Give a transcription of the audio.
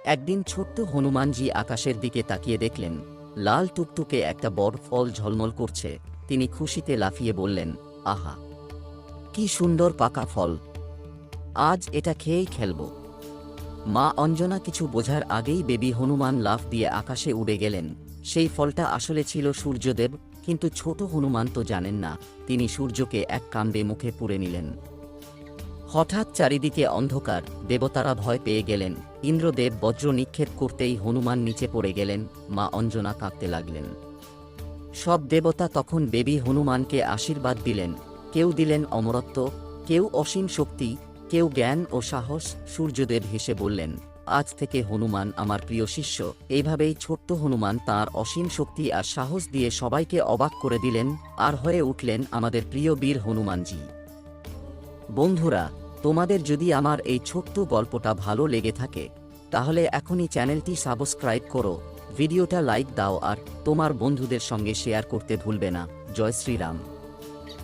একদিন ছোট্ট হনুমানজি আকাশের দিকে তাকিয়ে দেখলেন লাল টুকটুকে একটা বড় ফল ঝলমল করছে। তিনি খুশিতে লাফিয়ে বললেন, আহা, কি সুন্দর পাকা ফল! আজ এটা খেয়েই খেলব। মা অঞ্জনা কিছু বোঝার আগেই বেবি হনুমান লাফ দিয়ে আকাশে উড়ে গেলেন। সেই ফলটা আসলে ছিল সূর্যদেব, কিন্তু ছোট হনুমান তো জানেন না, তিনি সূর্যকে এক কাণ্ডে মুখে পুরে নিলেন। হঠাৎ চারিদিকে অন্ধকার, দেবতারা ভয় পেয়ে গেলেন। ইন্দ্রদেব বজ্র নিক্ষেপ করতেই হনুমান নিচে পড়ে গেলেন। মা অঞ্জনা কাঁদতে লাগলেন। সব দেবতা তখন বেবি হনুমানকে আশীর্বাদ দিলেন। কেউ দিলেন অমরত্ব, কেউ অসীম শক্তি, কেউ জ্ঞান ও সাহস। সূর্যদেব হেসে বললেন, আজ থেকে হনুমান আমার প্রিয় শিষ্য। এইভাবেই ছোট্ট হনুমান তাঁর অসীম শক্তি আর সাহস দিয়ে সবাইকে অবাক করে দিলেন, আর হয়ে উঠলেন আমাদের প্রিয় বীর হনুমানজি। বন্ধুরা, তোমাদের যদি আমার এই ছোট্ট গল্পটা ভালো লেগে থাকে, তাহলে এখনই চ্যানেলটি সাবস্ক্রাইব করো, ভিডিওটা লাইক দাও আর তোমার বন্ধুদের সঙ্গে শেয়ার করতে ভুলবে না। জয় শ্রীরাম।